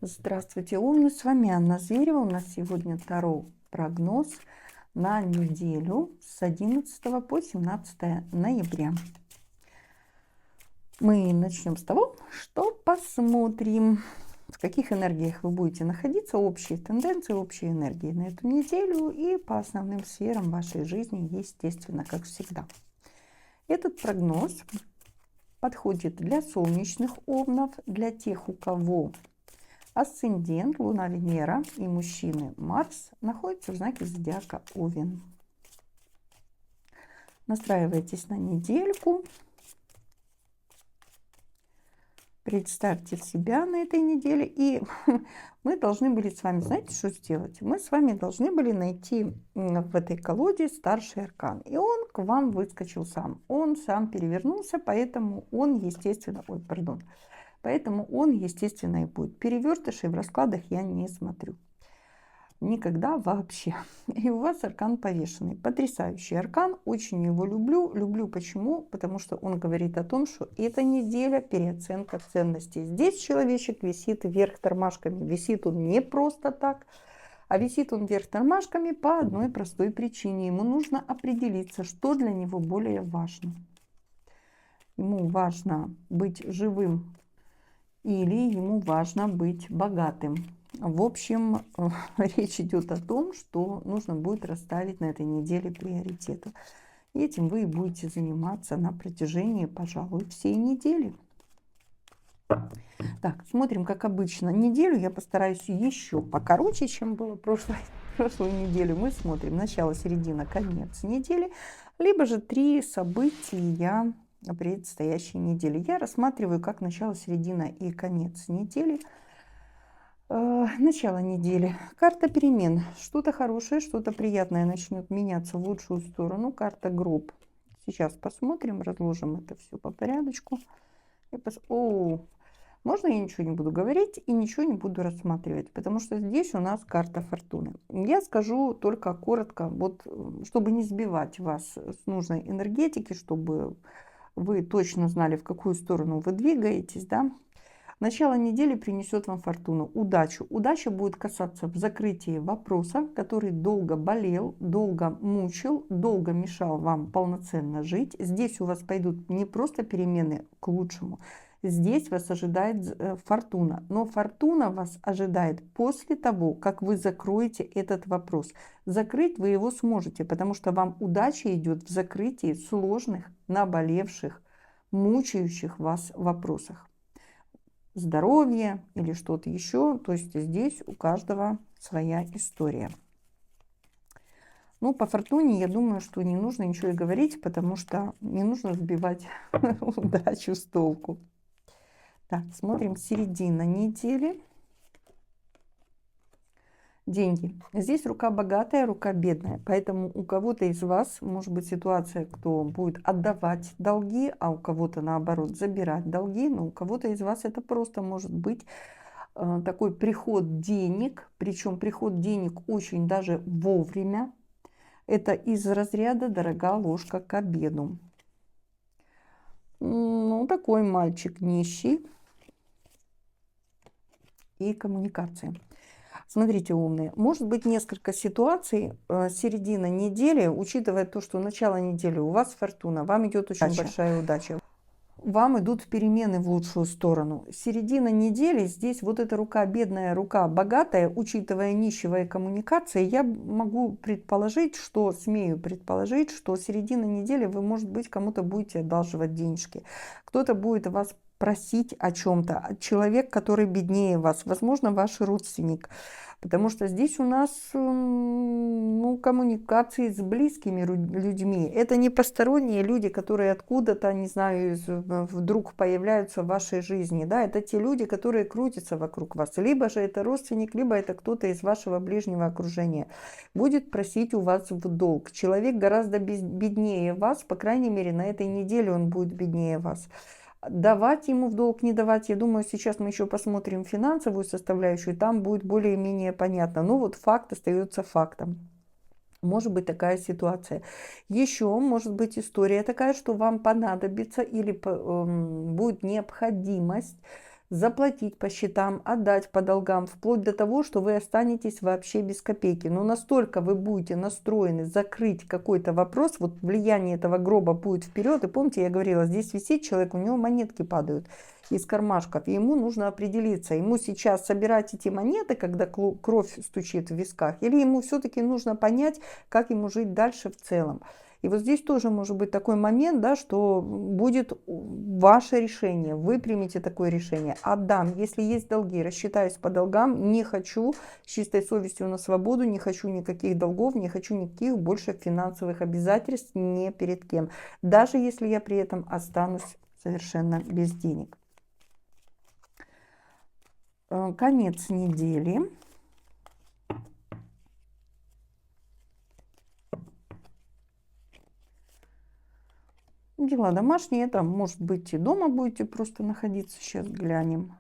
Здравствуйте, умные, с вами Анна Зверева. У нас сегодня Таро прогноз на неделю с 11 по 17 ноября. Мы начнем с того, что посмотрим, в каких энергиях вы будете находиться, общие тенденции, общие энергии на эту неделю и по основным сферам вашей жизни, естественно, как всегда. Этот прогноз подходит для солнечных овнов, для тех, у кого асцендент, Луна, Венера и мужчины Марс находятся в знаке зодиака Овен. Настраивайтесь на недельку. Представьте себя на этой неделе. И мы должны были с вами, знаете, что сделать? Мы с вами должны были найти в этой колоде старший аркан. И он к вам выскочил сам. Он сам перевернулся, поэтому он, естественно... Поэтому он, естественно, и будет. Перевертышей в раскладах я не смотрю. Никогда вообще. И у вас аркан повешенный. Потрясающий аркан. Очень его люблю. Люблю почему? Потому что он говорит о том, что эта неделя переоценка ценностей. Здесь человечек висит вверх тормашками. Висит он не просто так, а висит он вверх тормашками по одной простой причине. Ему нужно определиться, что для него более важно. Ему важно быть живым, или ему важно быть богатым. В общем, речь идет о том, что нужно будет расставить на этой неделе приоритеты. И этим вы и будете заниматься на протяжении, пожалуй, всей недели. Так, смотрим, как обычно. Неделю я постараюсь еще покороче, чем было прошлую неделю. Мы смотрим начало, середина, конец недели. Либо же 3 события предстоящей недели. Я рассматриваю как начало, середина и конец недели. Начало недели. Карта перемен. Что-то хорошее, что-то приятное начнет меняться в лучшую сторону. Карта гроб. Сейчас посмотрим, разложим это все по порядочку. Можно я ничего не буду говорить и ничего не буду рассматривать, потому что здесь у нас карта фортуны. Я скажу только коротко, вот, чтобы не сбивать вас с нужной энергетики, чтобы вы точно знали, в какую сторону вы двигаетесь, да. Начало недели принесет вам фортуну, удачу. Удача будет касаться в закрытии вопроса, который долго болел, долго мучил, долго мешал вам полноценно жить. Здесь у вас пойдут не просто перемены к лучшему, здесь вас ожидает фортуна. Но фортуна вас ожидает после того, как вы закроете этот вопрос. Закрыть вы его сможете, потому что вам удача идет в закрытии сложных, наболевших, мучающих вас вопросах. Здоровье или что-то еще. То есть здесь у каждого своя история. Ну, по фортуне, я думаю, что не нужно ничего и говорить, потому что не нужно сбивать удачу с толку. Так, смотрим середина недели. Деньги. Здесь рука богатая, рука бедная. Поэтому у кого-то из вас может быть ситуация, кто будет отдавать долги, а у кого-то наоборот забирать долги. Но у кого-то из вас это просто может быть такой приход денег. Причем приход денег очень даже вовремя. Это из разряда «дорога ложка к обеду». Ну, такой мальчик нищий. И коммуникации. Смотрите, умные, может быть несколько ситуаций, середина недели, учитывая то, что начало недели у вас фортуна, вам идет очень большая удача. Вам идут перемены в лучшую сторону. Середина недели, здесь вот эта рука бедная, рука богатая, учитывая нищего и коммуникации, я могу предположить, смею предположить, что середина недели вы, может быть, кому-то будете одалживать денежки. Кто-то будет вас просить о чем-то. Человек, который беднее вас, возможно, ваш родственник. Потому что здесь у нас коммуникации с близкими людьми. Это не посторонние люди, которые откуда-то, не знаю, вдруг появляются в вашей жизни. Да? Это те люди, которые крутятся вокруг вас. Либо же это родственник, либо это кто-то из вашего ближнего окружения. Будет просить у вас в долг. Человек гораздо беднее вас, по крайней мере, на этой неделе он будет беднее вас. Давать ему в долг, не давать, я думаю, сейчас мы еще посмотрим финансовую составляющую, там будет более-менее понятно. Но вот факт остается фактом. Может быть такая ситуация. Еще может быть история такая, что вам понадобится или будет необходимость заплатить по счетам, отдать по долгам, вплоть до того, что вы останетесь вообще без копейки. Но настолько вы будете настроены закрыть какой-то вопрос, вот влияние этого гроба будет вперед. И помните, я говорила, здесь висит человек, у него монетки падают из кармашков, и ему нужно определиться, ему сейчас собирать эти монеты, когда кровь стучит в висках, или ему все-таки нужно понять, как ему жить дальше в целом. И вот здесь тоже может быть такой момент, да, что будет ваше решение, вы примете такое решение. Отдам, если есть долги, рассчитаюсь по долгам, не хочу с чистой совестью на свободу, не хочу никаких долгов, не хочу никаких больше финансовых обязательств ни перед кем, даже если я при этом останусь совершенно без денег. Конец недели. Дела домашние, это может быть и дома будете просто находиться, сейчас глянем.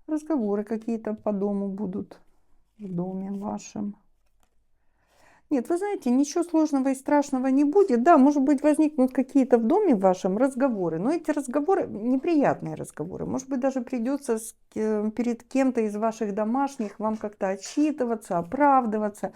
Разговоры какие-то по дому будут в доме вашем. Нет, вы знаете, ничего сложного и страшного не будет. Да, может быть, возникнут какие-то в доме вашем разговоры, но эти разговоры неприятные разговоры. Может быть, даже придется перед кем-то из ваших домашних вам как-то отчитываться, оправдываться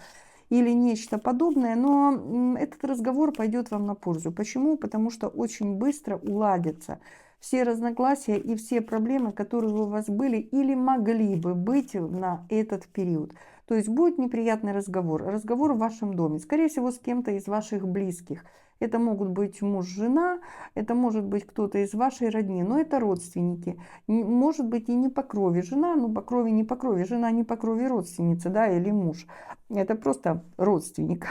или нечто подобное, но этот разговор пойдет вам на пользу. Почему? Потому что очень быстро уладятся все разногласия и все проблемы, которые у вас были или могли бы быть на этот период. То есть будет неприятный разговор, разговор в вашем доме, скорее всего, с кем-то из ваших близких. Это могут быть муж, жена, это может быть кто-то из вашей родни, но это родственники. Может быть и не по крови жена, ну по крови не по крови, жена не по крови родственница, да, или муж. Это просто родственник.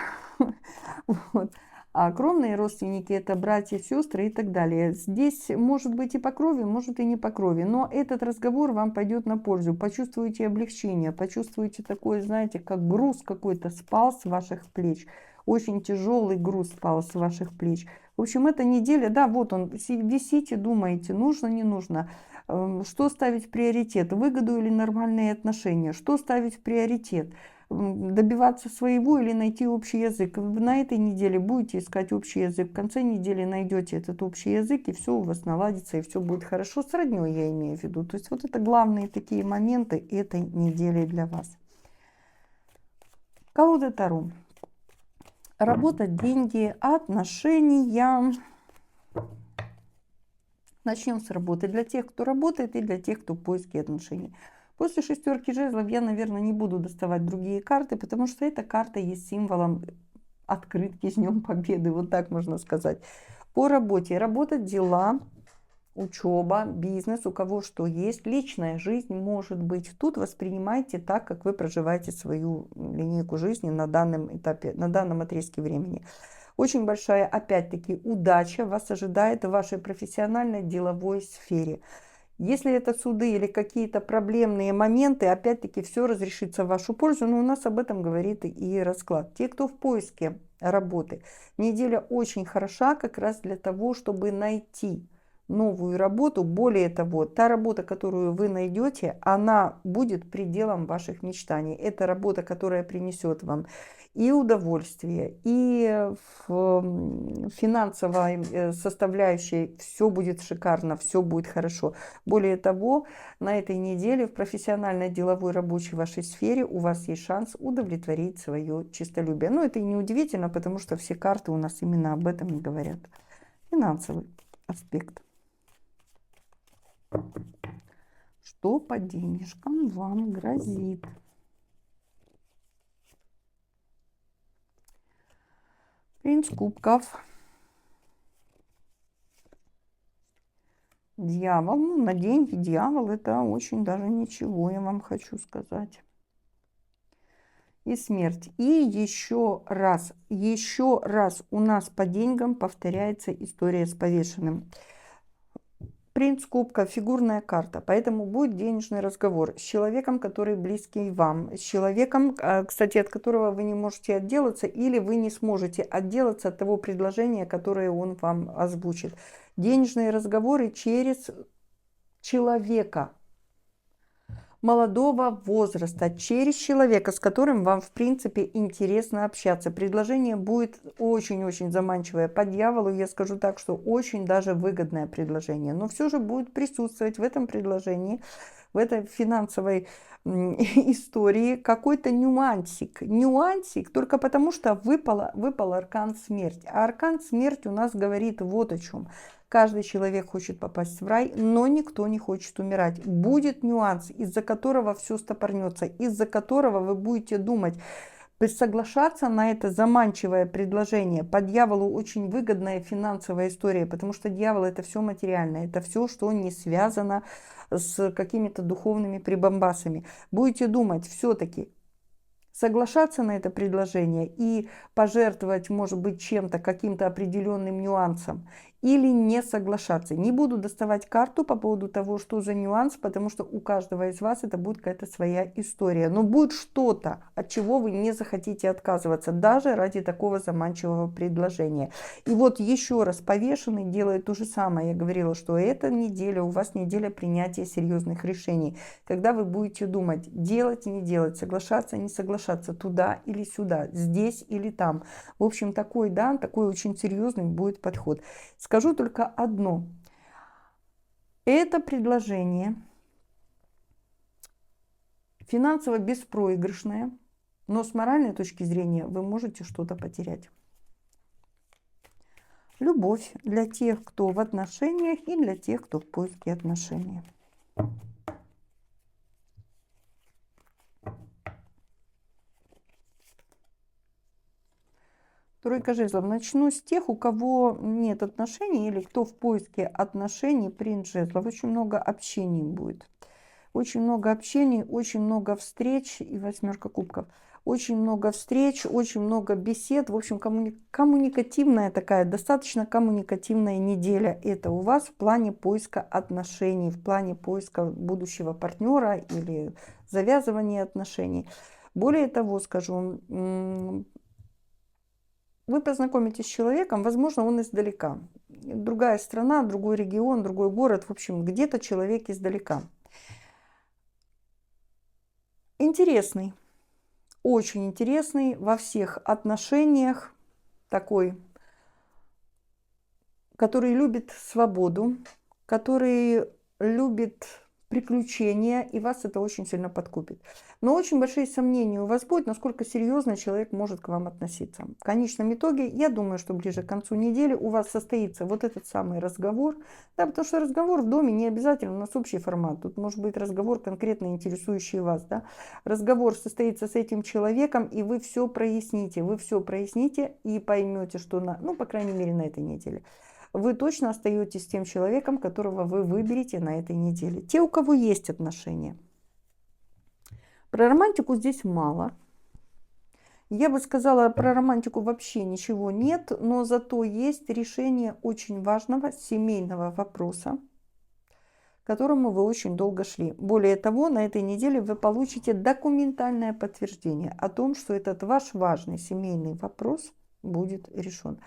Вот. А кровные родственники — это братья, сестры и так далее. Здесь может быть и по крови, может и не по крови. Но этот разговор вам пойдет на пользу. Почувствуете облегчение, почувствуете такое, знаете, как груз какой-то спал с ваших плеч. Очень тяжелый груз спал с ваших плеч. В общем, эта неделя, да, вот он, висите, думаете, нужно, не нужно. Что ставить в приоритет? Выгоду или нормальные отношения? Что ставить в приоритет? Добиваться своего или найти общий язык. На этой неделе будете искать общий язык, в конце недели найдете этот общий язык, и все у вас наладится, и все будет хорошо. С роднёй я имею в виду. То есть вот это главные такие моменты этой недели для вас. Колода Таро. Работа, деньги, отношения. Начнем с работы. Для тех, кто работает, и для тех, кто в поиске отношений. После шестерки жезлов я, наверное, не буду доставать другие карты, потому что эта карта есть символом открытки с Днем Победы, вот так можно сказать. По работе. Работа, дела, учеба, бизнес, у кого что есть, личная жизнь может быть. Тут воспринимайте так, как вы проживаете свою линейку жизни на данном этапе, на данном отрезке времени. Очень большая, опять-таки, удача вас ожидает в вашей профессиональной деловой сфере. Если это суды или какие-то проблемные моменты, опять-таки все разрешится в вашу пользу, но у нас об этом говорит и расклад. Те, кто в поиске работы, неделя очень хороша как раз для того, чтобы найти новую работу. Более того, та работа, которую вы найдете, она будет пределом ваших мечтаний. Это работа, которая принесет вам и удовольствие, и в финансовой составляющей все будет шикарно, все будет хорошо. Более того, на этой неделе в профессиональной, деловой, рабочей вашей сфере у вас есть шанс удовлетворить свое честолюбие. Но это и не удивительно, потому что все карты у нас именно об этом и говорят. Финансовый аспект. Что по денежкам вам грозит? Принц кубков. Дьявол. Ну, на деньги дьявол — это очень даже ничего, я вам хочу сказать. И смерть. И еще раз у нас по деньгам повторяется история с повешенным. Принц кубка — фигурная карта, поэтому будет денежный разговор с человеком, который близкий вам, с человеком, кстати, от которого вы не можете отделаться, или вы не сможете отделаться от того предложения, которое он вам озвучит. Денежные разговоры через человека. молодого возраста, через человека, с которым вам, в принципе, интересно общаться. Предложение будет очень-очень заманчивое. По дьяволу я скажу так, что очень даже выгодное предложение. Но все же будет присутствовать в этом предложении, в этой финансовой истории какой-то нюансик. Нюансик только потому, что выпал аркан смерть. А аркан смерть у нас говорит вот о чем. Каждый человек хочет попасть в рай, но никто не хочет умирать. Будет нюанс, из-за которого все стопорнется, из-за которого вы будете думать, соглашаться на это заманчивое предложение. По дьяволу очень выгодная финансовая история, потому что дьявол это все материальное, это все, что не связано с какими-то духовными прибамбасами. Будете думать все-таки, соглашаться на это предложение и пожертвовать, может быть, чем-то, каким-то определенным нюансом, или не соглашаться. Не буду доставать карту по поводу того, что за нюанс, потому что у каждого из вас это будет какая-то своя история. Но будет что-то, от чего вы не захотите отказываться, даже ради такого заманчивого предложения. И вот еще раз, повешенный делает то же самое. Я говорила, что эта неделя у вас неделя принятия серьезных решений. Когда вы будете думать, делать, не делать, соглашаться, не соглашаться, туда или сюда, здесь или там. В общем, такой, да, такой очень серьезный будет подход. Скажу только одно. Это предложение финансово беспроигрышное, но с моральной точки зрения вы можете что-то потерять. Любовь для тех, кто в отношениях, и для тех, кто в поиске отношений. Тройка жезлов. Начну с тех, у кого нет отношений или кто в поиске отношений. Принц жезлов. Очень много общений будет. Очень много общений, очень много встреч и восьмерка кубков. Очень много встреч, очень много бесед. В общем, коммуникативная такая, достаточно коммуникативная неделя. Это у вас в плане поиска отношений, в плане поиска будущего партнера или завязывания отношений. Более того, скажу, вы познакомитесь с человеком, возможно, он издалека. Другая страна, другой регион, другой город, в общем, где-то человек издалека. Интересный, очень интересный во всех отношениях, такой, который любит свободу, который любит приключения, и вас это очень сильно подкупит. Но очень большие сомнения у вас будет, насколько серьезно человек может к вам относиться. В конечном итоге, я думаю, что ближе к концу недели у вас состоится вот этот самый разговор. Да, потому что разговор в доме не обязательно, у нас общий формат. Тут может быть разговор конкретно интересующий вас. Да? Разговор состоится с этим человеком, и вы все проясните. Вы все проясните и поймете, что, ну, по крайней мере, на этой неделе вы точно остаетесь тем человеком, которого вы выберете на этой неделе. Те, у кого есть отношения. Про романтику здесь мало. Я бы сказала, про романтику вообще ничего нет, но зато есть решение очень важного семейного вопроса, к которому вы очень долго шли. Более того, на этой неделе вы получите документальное подтверждение о том, что этот ваш важный семейный вопрос будет решен.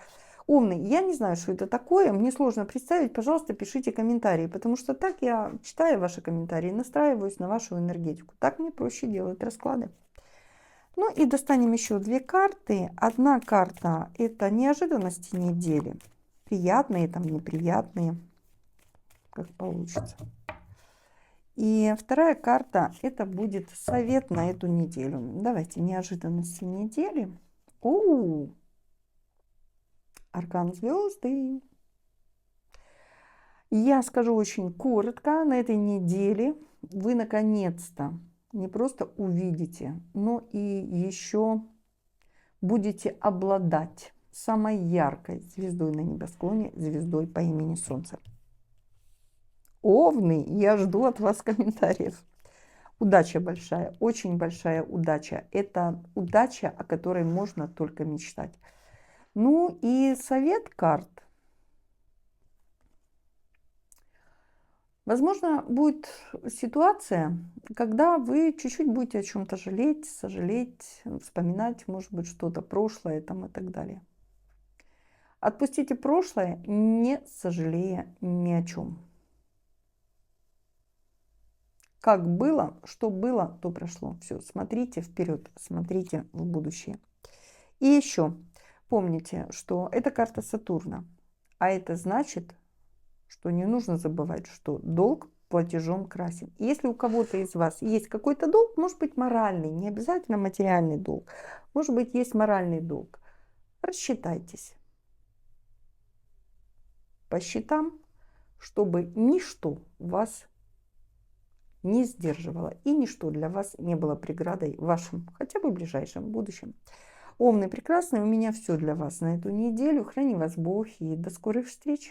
Умный, я не знаю, что это такое, мне сложно представить, пожалуйста, пишите комментарии, потому что так я читаю ваши комментарии, настраиваюсь на вашу энергетику. Так мне проще делать расклады. Ну и достанем еще две карты. Одна карта – это неожиданности недели. Приятные, там неприятные, как получится. И вторая карта – это будет совет на эту неделю. Давайте неожиданности недели. Аркан звезды. Я скажу очень коротко. На этой неделе вы наконец-то не просто увидите, но и еще будете обладать самой яркой звездой на небосклоне, звездой по имени Солнце. Овны, я жду от вас комментариев. Удача большая, очень большая удача. Это удача, о которой можно только мечтать. Ну и совет карт. Возможно, будет ситуация, когда вы чуть-чуть будете о чем-то жалеть, сожалеть, вспоминать, может быть, что-то прошлое там и так далее. Отпустите прошлое, не сожалея ни о чем. как было, что было, то прошло. Все, смотрите вперед, смотрите в будущее. И еще помните, что это карта Сатурна. А это значит, что не нужно забывать, что долг платежом красен. И если у кого-то из вас есть какой-то долг, может быть моральный, не обязательно материальный долг, может быть есть моральный долг, рассчитайтесь по счетам, чтобы ничто вас не сдерживало и ничто для вас не было преградой в вашем хотя бы ближайшем будущем. Умный, прекрасный, у меня все для вас на эту неделю. Храни вас Бог и до скорых встреч!